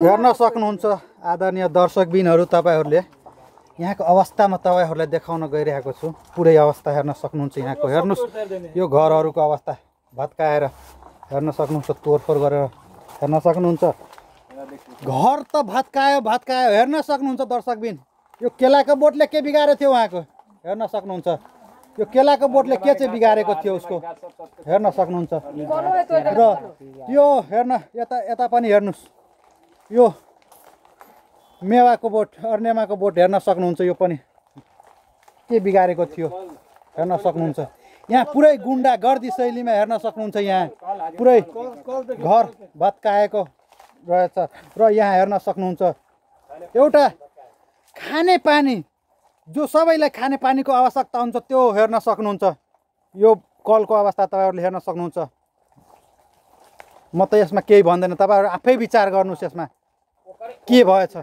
हेर्न सक्नुहुन्छ आदरणीय दर्शकबिनहरू, तपाईहरूले यहाँको अवस्था म तपाईहरूलाई देखाउन गइरहेको छु। पुरै अवस्था हेर्न सक्नुहुन्छ यहाँको। हेर्नुस् यो घरहरूको अवस्था भत्काएर हेर्न सक्नुहुन्छ, तोडफोड गरेर हेर्न सक्नुहुन्छ। घर त भत्कायो हेर्न सक्नुहुन्छ दर्शकबिन। यो केलाको बोटले के बिगारेको थियो उहाँको हेर्न सक्नुहुन्छ। यो केलाको बोटले के चाहिँ बिगारेको थियो उसको हेर्न सक्नुहुन्छ। र यो हेर्न यता पनि हेर्नुस्, यो मेवाको बोट अर्नेमाको बोट हेर्न सक्नुहुन्छ। यो पनि के बिगारेको थियो हेर्न सक्नुहुन्छ। यहाँ पुरै गुन्डागर्दी शैलीमा हेर्न सक्नुहुन्छ। यहाँ पुरै घर भत्काएको रहेछ। र यहाँ हेर्न सक्नुहुन्छ एउटा खाने पानी, जो सबैलाई खाने पानीको आवश्यकता हुन्छ त्यो हेर्न सक्नुहुन्छ। यो कलको अवस्था तपाईहरूले हेर्न सक्नुहुन्छ। म त यसमा केही भन्दैन, तपाईहरू आफै विचार गर्नुहोस् यसमा के भएछ।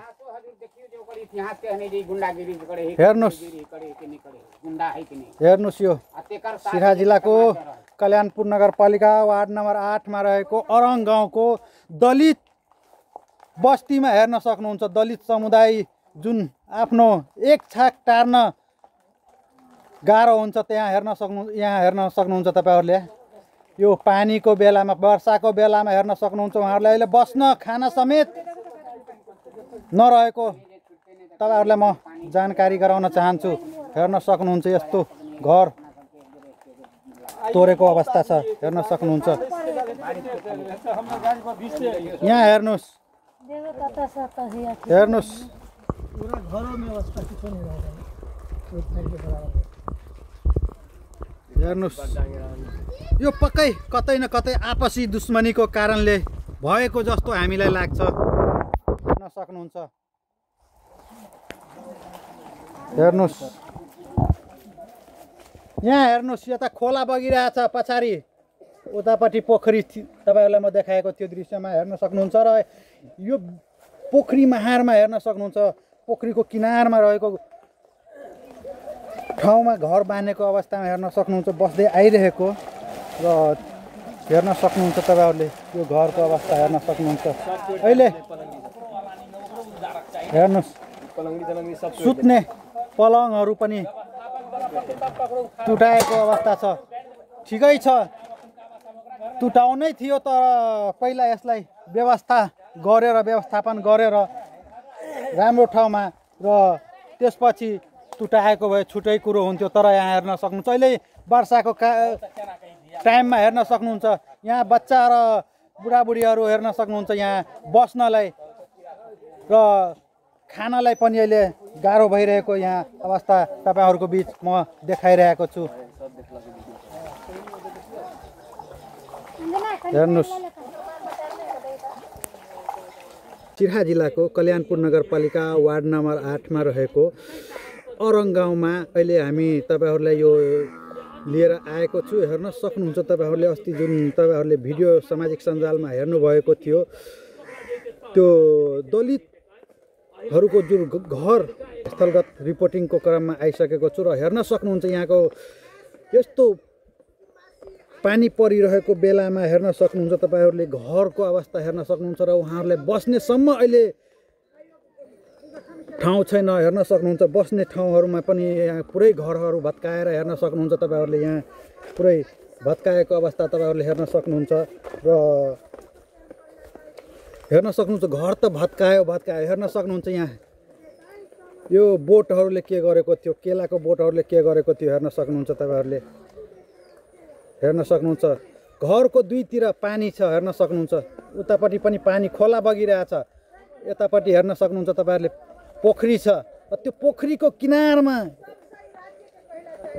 हेर्नुहोस् यो सिराहा जिल्लाको कल्याणपुर नगरपालिका वार्ड नम्बर 8 मा रहेको अरङ गाउँको दलित बस्तीमा हेर्न सक्नुहुन्छ। दलित समुदाय जुन आफ्नो एक छाक टार्न गाह्रो हुन्छ त्यहाँ हेर्न सक्नुहुन्छ तपाईहरूले। यो पानीको बेलामा, वर्षाको बेलामा हेर्न सक्नुहुन्छ उहाँहरूले अहिले बस्न खान समेत नरहेको तपाईहरूलाई म जानकारी गराउन चाहन्छु। हेर्न सक्नुहुन्छ यस्तो घर तोडेको अवस्था छ हेर्न सक्नुहुन्छ। यहाँ हेर्नुहोस् यो पक्कै कतै न कतै आपसी दुश्मनीको कारणले भएको जस्तो हामीलाई लाग्छ। हेर्न सक्नुहुन्छ। हेर्नुहोस् यहाँ हेर्नुहोस्, यता खोला बगिरहेछ पछाडि, उतापट्टि पोखरी तपाईँहरूलाई म देखाएको त्यो दृश्यमा हेर्न सक्नुहुन्छ। र यो पोखरी महारमा हेर्न सक्नुहुन्छ, पोखरीको किनारमा रहेको ठाउँमा घर बाँधेको अवस्थामा हेर्न सक्नुहुन्छ, बस्दै आइरहेको। र हेर्न सक्नुहुन्छ तपाईँहरूले यो घरको अवस्था हेर्न सक्नुहुन्छ। अहिले हेर्नुहोस् सुत्ने पलङहरू पनि टुटाएको अवस्था छ। ठिकै छ, टुटाउनै थियो, तर पहिला यसलाई व्यवस्थापन गरेर राम्रो ठाउँमा र त्यसपछि टुटाएको भए छुट्टै कुरो हुन्थ्यो। तर यहाँ हेर्न सक्नुहुन्छ अहिले वर्षाको टाइममा हेर्न सक्नुहुन्छ यहाँ बच्चा र बुढाबुढीहरू हेर्न सक्नुहुन्छ। यहाँ बस्नलाई र खानालाई पनि अहिले गाह्रो भइरहेको यहाँ अवस्था तपाईँहरूको बिच म देखाइरहेको छु। हेर्नुहोस् सिराहा जिल्लाको कल्याणपुर नगरपालिका वार्ड नम्बर 8 मा रहेको अरङ गाउँमा अहिले हामी तपाईँहरूलाई यो लिएर आएको छु। हेर्न सक्नुहुन्छ तपाईँहरूले अस्ति जुन तपाईँहरूले भिडियो सामाजिक सञ्जालमा हेर्नुभएको थियो, त्यो दलितहरूको जुन घर स्थलगत रिपोर्टिङको क्रममा आइसकेको छु। र हेर्न सक्नुहुन्छ यहाँको यस्तो पानी परिरहेको बेलामा हेर्न सक्नुहुन्छ तपाईँहरूले घरको अवस्था हेर्न सक्नुहुन्छ। र उहाँहरूलाई बस्नेसम्म अहिले ठाउँ छैन हेर्न सक्नुहुन्छ। बस्ने ठाउँहरूमा पनि यहाँ पुरै घरहरू भत्काएर हेर्न सक्नुहुन्छ तपाईँहरूले। यहाँ पुरै भत्काएको अवस्था तपाईँहरूले हेर्न सक्नुहुन्छ। र हेर्न सक्नुहुन्छ घर त भत्कायो हेर्न सक्नुहुन्छ। यहाँ यो बोटहरूले के गरेको थियो, केलाको बोटहरूले के गरेको थियो हेर्न सक्नुहुन्छ तपाईँहरूले। हेर्न सक्नुहुन्छ घरको दुईतिर पानी छ हेर्न सक्नुहुन्छ। उतापट्टि पनि पानी खोला बगिरहेछ, यतापट्टि हेर्न सक्नुहुन्छ तपाईँहरूले पोखरी छ। त्यो पोखरीको किनारमा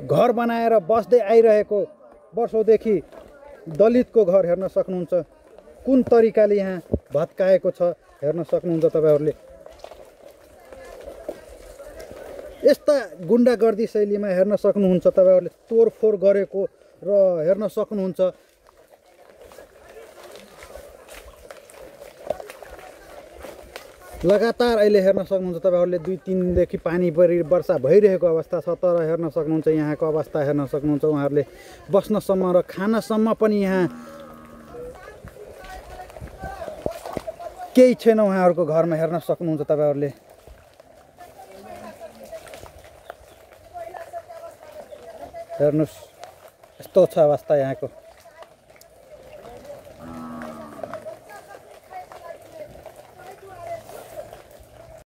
घर बनाएर बस्दै आइरहेको वर्षौँदेखि दलितको घर हेर्न सक्नुहुन्छ। कुन तरिकाले यहाँ भत्काएको छ हेर्न सक्नुहुन्छ तपाईँहरूले। यस्ता गुन्डागर्दी शैलीमा हेर्न सक्नुहुन्छ तपाईँहरूले तोडफोड गरेको र हेर्न सक्नुहुन्छ लगातार अहिले हेर्न सक्नुहुन्छ तपाईँहरूले 2-3 दिनदेखि पानी वर्षा भइरहेको अवस्था छ। तर हेर्न सक्नुहुन्छ यहाँको अवस्था हेर्न सक्नुहुन्छ। उहाँहरूले बस्नसम्म र खानसम्म पनि यहाँ केही छैन उहाँहरूको घरमा हेर्न सक्नुहुन्छ तपाईँहरूले। हेर्नुहोस् यस्तो छ अवस्था यहाँको।